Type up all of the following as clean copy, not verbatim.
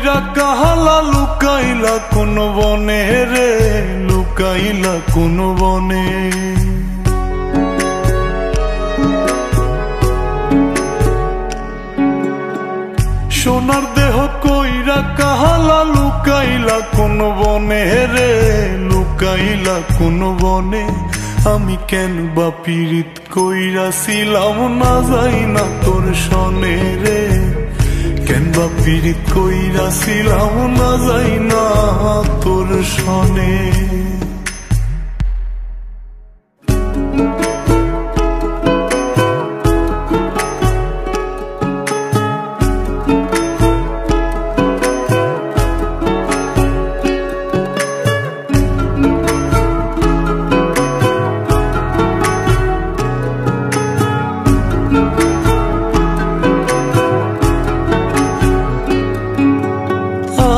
কইরা কাহালা লুকাইলা কোন বনে রে, লুকাইলা কোন বনে। সোনার দেহ কইরা কাহালা লুকাইলা কোন বনে রে, লুকাইলা কোন বনে। আমি কেন বা পীড়িত কইরাছিলাম না যাই না তোর সনে রে, কেন বা পীড়িত কইরাছিলাম না যাই না তোর সনে।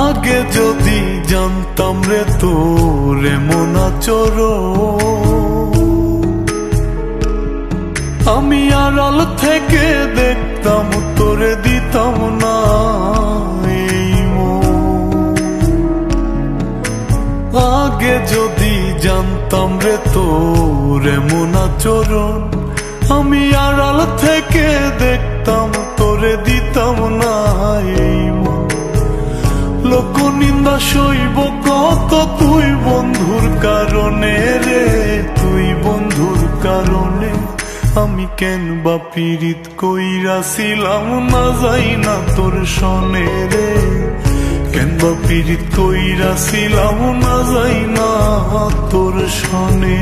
আগে যদি জানতাম রে তোর এমন আচরণ, আমি আড়াল থেকে দেখতাম তোরে দিতাম না এই মন। আগে যদি জানতাম রে তোর এমন আচরণ, আমি আড়াল থেকে দেখতাম তোরে দিতাম না এই মন। লোক নিন্দা সইব কত তুই বন্ধুর কারণে রে, তুই বন্ধুর কারণে। আমি কেন বা পীড়িত কইরাছিলাম না যাই না তোর সনে রে, কেন বা পীড়িত কইরাছিলাম না যাই না তোর সনে।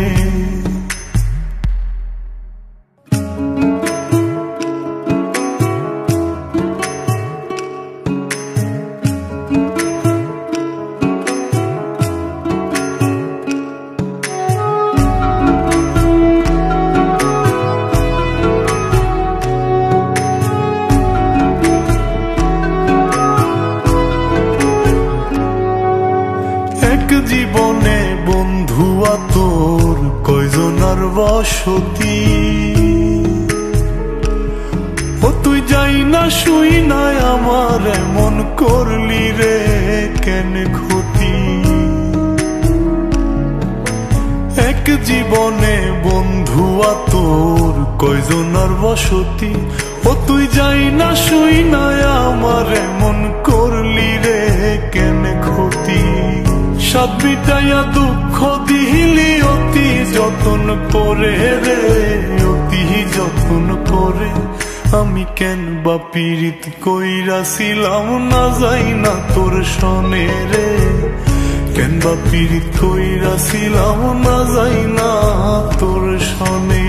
জীবনে বন্ধুয়া তোর কয়জনার বসতি, ও তুই যাই না শুই নাই আমার এমন করলি রে কেন ক্ষতি। এক জীবনে বন্ধুয়া তোর কয়জনার বসতি, ও তুই যাই না শুই নাই আমার এমন করলি রে কেন ক্ষতি। সাত মিটাইয়া দুঃখ দিলি অতি যতন করে রে, অতি যতন করে। আমি কেন বা পীড়িত কইরাছিলাম না যাই না তোর সনে রে, কেন বা পীড়িত কইরাছিলাম না যাই না তোর সনে।